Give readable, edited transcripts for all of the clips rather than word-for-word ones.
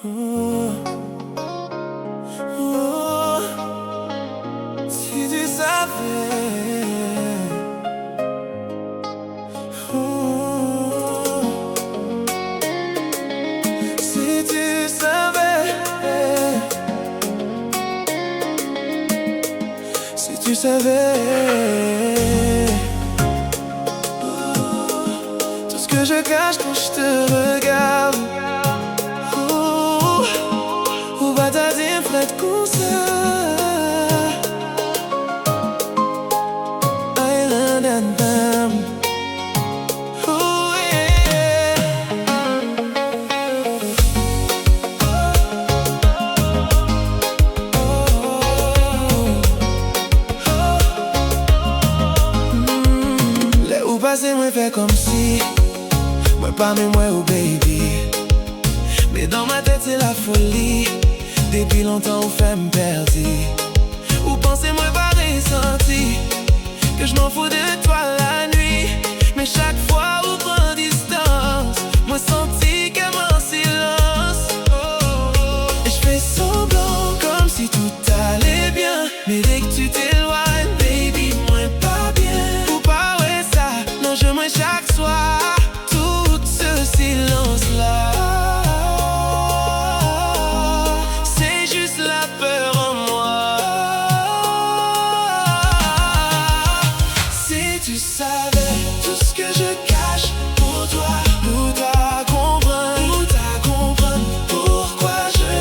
Oh, oh, si tu savais. Oh, si tu savais. Si tu savais. Tout ce que je cache quand je te regarde. Ou va ta dire fret comme ça. Island Anthem. Oh yeah. Les ou passer moi fait comme si moi pas mais moi oh baby. Mais dans ma tête c'est la folie. Depuis longtemps on fait me perdre. Ou pensez-moi pas ressenti que je m'en fous de toi la nuit. Mais chaque fois où prend distance, moi senti qu'elle m'en silence. Et je fais semblant comme si tout allait bien. Mais dès que tu t'éloignes, baby, moi pas bien. Ou pas ouais ça, non je m'en chaque soir. Tout ce silence là. Tu savais tout ce que je cache pour toi. Où t'as comprendre pourquoi je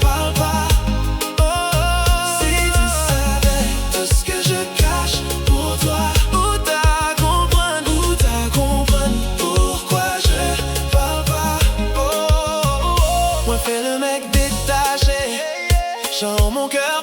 parle pas. Oh, si tu savais tout ce que je cache pour toi. Où t'as comprendre pourquoi je parle pas. Oh, moi fais le mec détaché. Genre mon cœur